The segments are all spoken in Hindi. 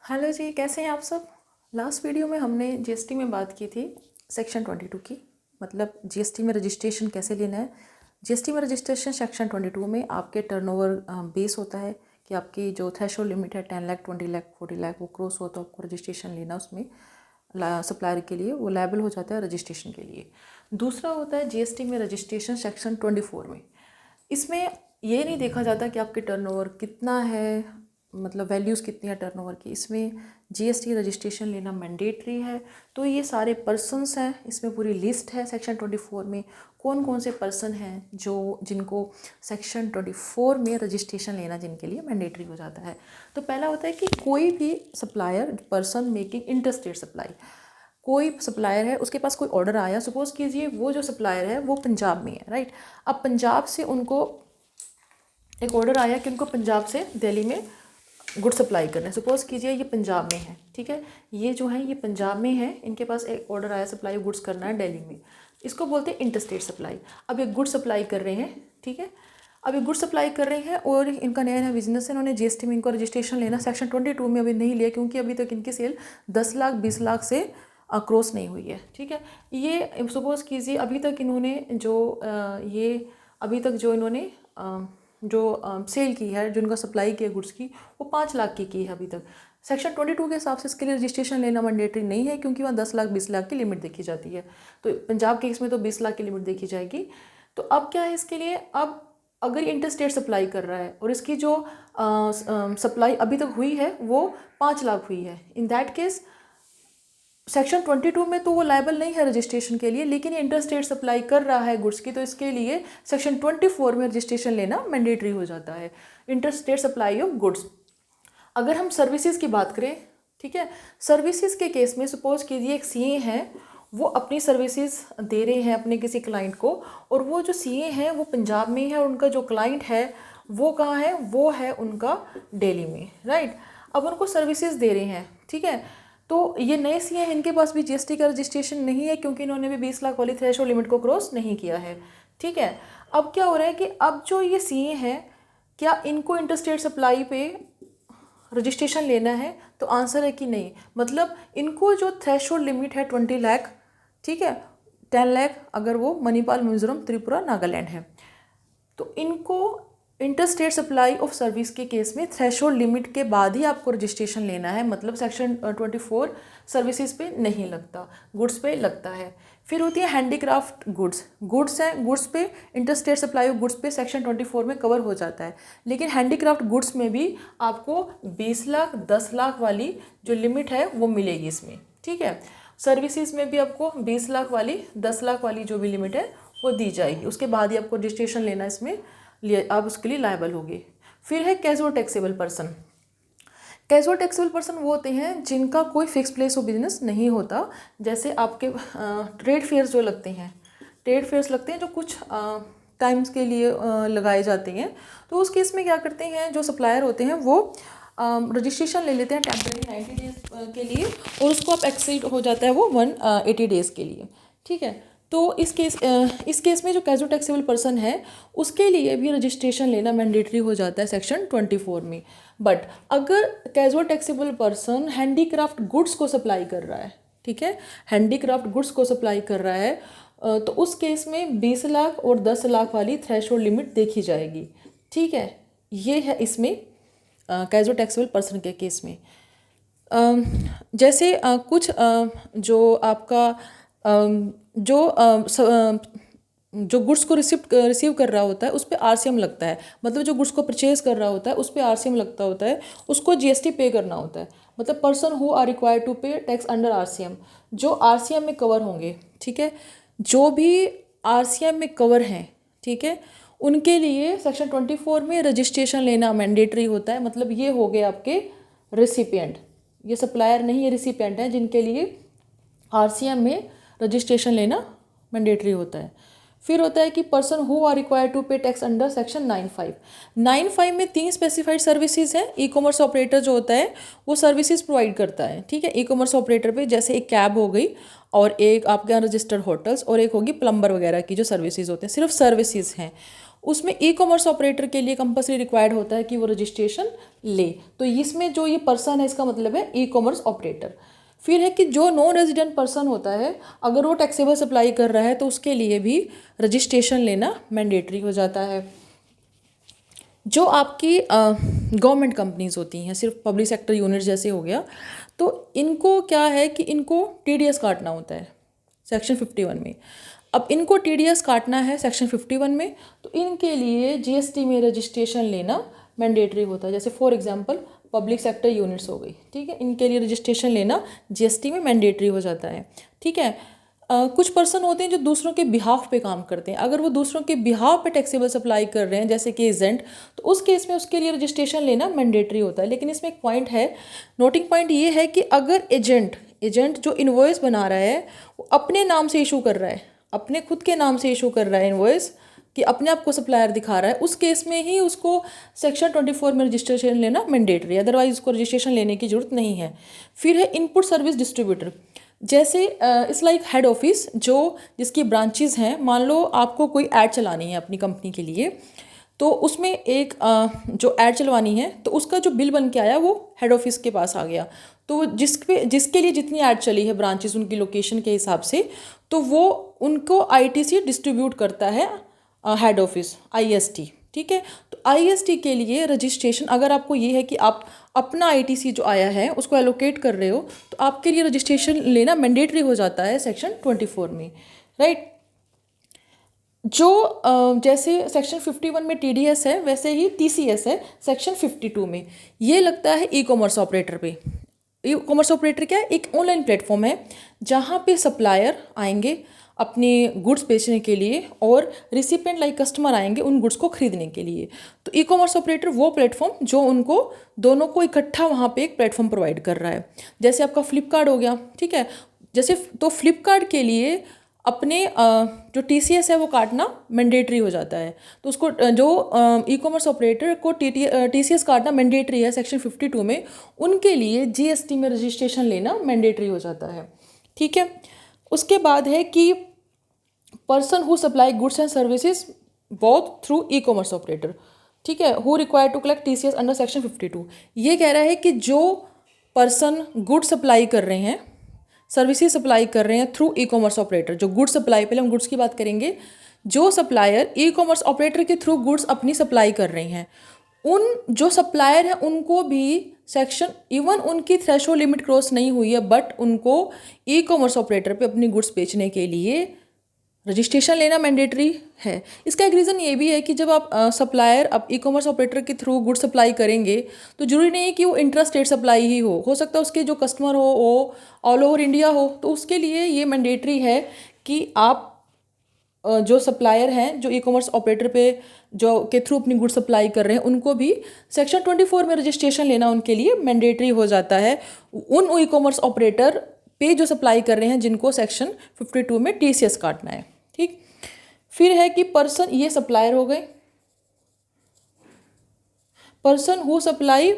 हेलो जी, कैसे हैं आप सब। लास्ट वीडियो में हमने जीएसटी में बात की थी सेक्शन 22 की, मतलब जीएसटी में रजिस्ट्रेशन कैसे लेना है। जीएसटी में रजिस्ट्रेशन सेक्शन 22 में आपके टर्नओवर बेस होता है कि आपकी जो थ्रेशोल्ड लिमिट है 10 लाख 20 लाख 40 लाख वो क्रॉस हो तो आपको रजिस्ट्रेशन लेना, उसमें सप्लायर के लिए वो लायबल हो जाता है रजिस्ट्रेशन के लिए। दूसरा होता है जीएसटी में रजिस्ट्रेशन सेक्शन 24 में। इसमें ये नहीं देखा जाता कि आपके टर्नओवर कितना है, मतलब वैल्यूज़ कितनी है टर्नओवर की। इसमें जीएसटी रजिस्ट्रेशन लेना मैंडेटरी है। तो ये सारे पर्सन्स हैं, इसमें पूरी लिस्ट है सेक्शन 24 में कौन कौन से पर्सन हैं जो जिनको सेक्शन 24 में रजिस्ट्रेशन लेना जिनके लिए मैंडेटरी हो जाता है। तो पहला होता है कि कोई भी supplier person making interstate supply, कोई सप्लायर है उसके पास कोई ऑर्डर आया, सपोज़ कीजिए वो जो सप्लायर है वो पंजाब में है, राइट। अब पंजाब से उनको एक ऑर्डर आया कि उनको पंजाब से दिल्ली में गुड सप्लाई करना है। सपोज़ कीजिए ये पंजाब में है, ठीक है, ये जो है ये पंजाब में है, इनके पास एक ऑर्डर आया सप्लाई गुड्स करना है दिल्ली में, इसको बोलते हैं इंटरस्टेट सप्लाई। अब ये गुड सप्लाई कर रहे हैं, ठीक है, अब ये गुड सप्लाई कर रहे हैं और इनका नया नया बिजनेस है, इन्होंने जीएसटी में इनको रजिस्ट्रेशन लेना सेक्शन 22 में अभी नहीं लिया क्योंकि अभी तक इनकी सेल 10 लाख 20 लाख से क्रॉस नहीं हुई है, ठीक है। ये सपोज़ कीजिए अभी तक इन्होंने जो ये अभी तक जो इन्होंने जो सेल की है, जिनका सप्लाई किया गुड्स की, वो 5 लाख की है अभी तक। सेक्शन 22 के हिसाब से इसके लिए रजिस्ट्रेशन लेना मैंडेटरी नहीं है क्योंकि वहाँ 10 लाख 20 लाख की लिमिट देखी जाती है। तो पंजाब के इसमें तो 20 लाख की लिमिट देखी जाएगी। तो अब क्या है इसके लिए, अब अगर इंटरस्टेट सप्लाई कर रहा है और इसकी जो सप्लाई अभी तक हुई है वो 5 लाख हुई है, इन दैट केस सेक्शन 22 में तो वो लायबल नहीं है रजिस्ट्रेशन के लिए, लेकिन ये इंटरस्टेट सप्लाई कर रहा है गुड्स की, तो इसके लिए सेक्शन 24 में रजिस्ट्रेशन लेना मैंडेटरी हो जाता है, इंटरस्टेट सप्लाई ऑफ गुड्स। अगर हम सर्विसेज की बात करें, ठीक है, सर्विसेज के केस में सपोज कीजिए एक सीए है, वो अपनी सर्विसेज दे रहे हैं अपने किसी क्लाइंट को, और वो जो सीए हैं वो पंजाब में है और उनका जो क्लाइंट है वो कहाँ है, वो है उनका दिल्ली में, राइट। अब उनको सर्विसेज दे रहे हैं, ठीक है। तो ये नए सीए हैं, इनके पास भी जीएसटी का रजिस्ट्रेशन नहीं है क्योंकि इन्होंने भी 20 लाख वाली थ्रेशोल्ड लिमिट को क्रॉस नहीं किया है, ठीक है। अब क्या हो रहा है कि अब जो ये सीए हैं, क्या इनको इंटरस्टेट सप्लाई पे रजिस्ट्रेशन लेना है, तो आंसर है कि नहीं। मतलब इनको जो थ्रेशोल्ड लिमिट है 20 लाख, ठीक है, 10 लाख अगर वो मणिपाल मिजोरम त्रिपुरा नागालैंड है, तो इनको इंटरस्टेट सप्लाई ऑफ सर्विस के केस में थ्रेशोल्ड लिमिट के बाद ही आपको रजिस्ट्रेशन लेना है, मतलब सेक्शन 24 सर्विसेज पे नहीं लगता, गुड्स पे लगता है। फिर होती है हैंडीक्राफ्ट गुड्स, गुड्स हैं, गुड्स पे इंटरस्टेट सप्लाई ऑफ गुड्स पे सेक्शन 24 में कवर हो जाता है, लेकिन हैंडीक्राफ्ट गुड्स में भी आपको 20 लाख 10 लाख वाली जो लिमिट है वो मिलेगी इसमें, ठीक है। सर्विसेज में भी आपको 20 लाख वाली 10 लाख वाली जो भी लिमिट है वो दी जाएगी, उसके बाद ही आपको रजिस्ट्रेशन लेना इसमें लिए आप उसके लिए लायबल होगे। फिर है casual taxable person. Casual taxable person वो होते हैं जिनका कोई फिक्स प्लेस ऑफ बिजनेस नहीं होता, जैसे आपके ट्रेड फेयर्स जो लगते हैं, ट्रेड फेयर्स लगते हैं जो कुछ टाइम्स के लिए लगाए जाते हैं, तो उस केस में क्या करते हैं, जो सप्लायर होते हैं वो रजिस्ट्रेशन ले लेते हैं टेम्परेरी 90 डेज़ के लिए, और उसको आप एक्सीड हो जाता है वो 180 डेज़ के लिए, ठीक है। तो इस केस में जो कैजुअल टैक्सेबल पर्सन है उसके लिए भी रजिस्ट्रेशन लेना मैंडेटरी हो जाता है सेक्शन 24 में। बट अगर casual taxable person handicraft goods को सप्लाई कर रहा है, ठीक है, हैंडीक्राफ्ट गुड्स को सप्लाई कर रहा है, तो उस केस में 20 लाख और 10 लाख वाली थ्रेशोल्ड लिमिट देखी जाएगी, ठीक है। ये है इसमें कैजुअल टैक्सेबल पर्सन के केस में। जैसे कुछ जो आपका जो गुड्स को रिसीव कर रहा होता है उस पर आरसीएम लगता है, मतलब जो गुड्स को परचेज कर रहा होता है उस पर आरसीएम लगता होता है, उसको जीएसटी पे करना होता है, मतलब person who are required to pay tax under RCM, जो आरसीएम में कवर होंगे, ठीक है, जो भी आरसीएम में कवर हैं, ठीक है, उनके लिए सेक्शन 24 में रजिस्ट्रेशन लेना मैंडेटरी होता है। मतलब ये हो गए आपके रेसिपिएंट, ये सप्लायर नहीं, ये रेसिपिएंट हैं जिनके लिए आरसीएम में रजिस्ट्रेशन लेना मैंडेटरी होता है। फिर होता है कि person who are required to pay tax under section 95 में 3 स्पेसिफाइड सर्विसेज हैं। ई कॉमर्स ऑपरेटर जो होता है वो सर्विसेज प्रोवाइड करता है, ठीक है, ई कॉमर्स ऑपरेटर पे, जैसे एक कैब हो गई और एक आपके यहाँ रजिस्टर्ड होटल्स और एक होगी प्लम्बर वगैरह की जो सर्विसेज होते हैं, सिर्फ सर्विसेज हैं। उसमें ई कॉमर्स ऑपरेटर के लिए कंपल्सरी रिक्वायर्ड होता है कि वो रजिस्ट्रेशन ले। तो इसमें जो ये पर्सन है इसका मतलब है ई कॉमर्स ऑपरेटर। फिर है कि जो नॉन रेजिडेंट पर्सन होता है, अगर वो टैक्सेबल सप्लाई कर रहा है तो उसके लिए भी रजिस्ट्रेशन लेना मैंडेटरी हो जाता है। जो आपकी गवर्नमेंट कंपनीज होती हैं, सिर्फ पब्लिक सेक्टर यूनिट जैसे हो गया, तो इनको क्या है कि इनको टीडीएस काटना होता है सेक्शन 51 में। अब इनको टीडीएस काटना है सेक्शन 51 में, तो इनके लिए जीएसटी में रजिस्ट्रेशन लेना मैंडेटरी होता है। जैसे for example public sector units हो गई, ठीक है, इनके लिए रजिस्ट्रेशन लेना जीएसटी में मैंडेटरी हो जाता है, ठीक है। कुछ पर्सन होते हैं जो दूसरों के बिहाफ पे काम करते हैं, अगर वो दूसरों के बिहाफ पे टैक्सेबल सप्लाई कर रहे हैं जैसे कि एजेंट, तो उस केस में उसके लिए रजिस्ट्रेशन लेना मैंडेटरी होता है। लेकिन इसमें एक पॉइंट है, नोटिंग पॉइंट ये है कि अगर एजेंट जो इन्वॉइस बना रहा है वो अपने नाम से इशू कर रहा है, अपने खुद के नाम से इशू कर रहा है इन्वॉइस, कि अपने आप को सप्लायर दिखा रहा है, उस केस में ही उसको सेक्शन 24 में रजिस्ट्रेशन लेना मैंडेटरी है, अदरवाइज उसको रजिस्ट्रेशन लेने की जरूरत नहीं है। फिर है इनपुट सर्विस डिस्ट्रीब्यूटर। जैसे इट्स लाइक हेड ऑफिस जो जिसकी ब्रांचेस हैं, मान लो आपको कोई ऐड चलानी है अपनी कंपनी के लिए, तो उसमें एक जो ऐड चलवानी है तो उसका जो बिल बन के आया वो हेड ऑफिस के पास आ गया, तो जिसके लिए जितनी ऐड चली है ब्रांचेस उनकी लोकेशन के हिसाब से, तो वो उनको आईटीसी डिस्ट्रीब्यूट करता है हेड ऑफिस आईएसटी, ठीक है। तो आईएसटी के लिए रजिस्ट्रेशन, अगर आपको ये है कि आप अपना आईटीसी जो आया है उसको एलोकेट कर रहे हो, तो आपके लिए रजिस्ट्रेशन लेना मैंडेटरी हो जाता है सेक्शन 24 में, राइट। जो जैसे सेक्शन 51 में टीडीएस है वैसे ही टीसीएस है सेक्शन 52 में। ये लगता है ई कॉमर्स ऑपरेटर पे। ई कॉमर्स ऑपरेटर क्या है? एक ऑनलाइन प्लेटफॉर्म है जहाँ पे सप्लायर आएंगे अपने गुड्स बेचने के लिए और रिसिपेंट लाइक कस्टमर आएंगे उन गुड्स को खरीदने के लिए। तो ई कॉमर्स ऑपरेटर वो प्लेटफॉर्म जो उनको दोनों को इकट्ठा वहाँ पे एक प्लेटफॉर्म प्रोवाइड कर रहा है। जैसे आपका फ्लिपकार्ट हो गया, ठीक है, जैसे तो फ्लिपकार्ट के लिए अपने जो टीसीएस है वो काटना मैंडेटरी हो जाता है, तो उसको जो ई कॉमर्स ऑपरेटर को टीसीएस काटना मैंडेटरी है सेक्शन 52 में, उनके लिए जीएसटी में रजिस्ट्रेशन लेना मैंडेटरी हो जाता है, ठीक है। उसके बाद है कि person who supply goods and services both through e commerce operator, ठीक है, who require to collect TCS under section 52। ये कह रहा है कि जो पर्सन गुड सप्लाई कर रहे हैं, सर्विसेज सप्लाई कर रहे हैं थ्रू ई कॉमर्स ऑपरेटर, जो गुड्स सप्लाई, पहले हम गुड्स की बात करेंगे, जो सप्लायर ई कॉमर्स ऑपरेटर के थ्रू गुड्स अपनी सप्लाई कर रहे हैं, उन जो सप्लायर हैं उनको भी सेक्शन, इवन उनकी थ्रेशोल्ड लिमिट क्रॉस नहीं हुई है बट उनको ई कॉमर्स ऑपरेटर पे अपनी गुड्स बेचने के लिए रजिस्ट्रेशन लेना मैंडेटरी है। इसका एक रीज़न ये भी है कि जब आप सप्लायर अब ई कॉमर्स ऑपरेटर के थ्रू गुड सप्लाई करेंगे तो जरूरी नहीं है कि वो इंट्रा स्टेट सप्लाई ही हो सकता है उसके जो कस्टमर हो वो ऑल ओवर इंडिया हो, तो उसके लिए ये मैंडेटरी है कि आप जो सप्लायर हैं जो ई कॉमर्स ऑपरेटर पे जो के थ्रू अपनी गुड सप्लाई कर रहे हैं उनको भी सेक्शन 24 में रजिस्ट्रेशन लेना उनके लिए मैंडेटरी हो जाता है, उन ई कॉमर्स ऑपरेटर पे जो सप्लाई कर रहे हैं जिनको सेक्शन 52 में टीसीएस काटना है, ठीक। फिर है कि पर्सन, ये सप्लायर हो गए, person who supply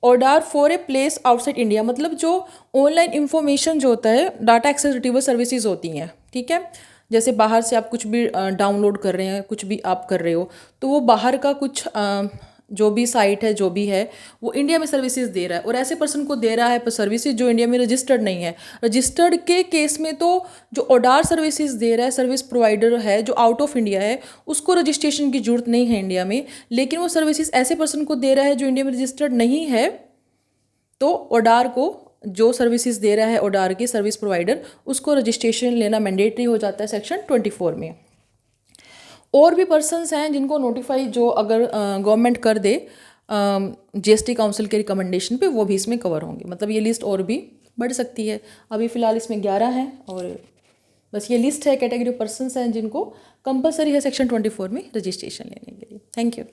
order for a place outside India, मतलब जो ऑनलाइन इंफॉर्मेशन जो होता है, डाटा एक्सेस रिट्रीवल सर्विसेज होती हैं, ठीक है, जैसे बाहर से आप कुछ भी डाउनलोड कर रहे हैं, कुछ भी आप कर रहे हो, तो वो बाहर का कुछ जो भी साइट है जो भी है वो इंडिया में सर्विसेज दे रहा है और ऐसे पर्सन को दे रहा है पर सर्विसेज जो इंडिया में रजिस्टर्ड नहीं है। रजिस्टर्ड के केस में तो जो ऑर्डर सर्विसेज दे रहा है, सर्विस प्रोवाइडर है जो आउट ऑफ इंडिया है, उसको रजिस्ट्रेशन की जरूरत नहीं है इंडिया में, लेकिन वो सर्विसेज ऐसे पर्सन को दे रहा है जो इंडिया में रजिस्टर्ड नहीं है, तो ऑर्डर को जो सर्विसेज दे रहा है ऑर्डर की सर्विस प्रोवाइडर, उसको रजिस्ट्रेशन लेना मैंडेटरी हो जाता है सेक्शन 24 में। और भी पर्सन्स हैं जिनको नोटिफाई जो अगर गवर्नमेंट कर दे जीएसटी काउंसिल के रिकमेंडेशन पे, वो भी इसमें कवर होंगे, मतलब ये लिस्ट और भी बढ़ सकती है। अभी फ़िलहाल इसमें 11 हैं और बस ये लिस्ट है कैटेगरी पर्सन्स हैं जिनको कंपलसरी है सेक्शन 24 में रजिस्ट्रेशन लेने के लिए। Thank you.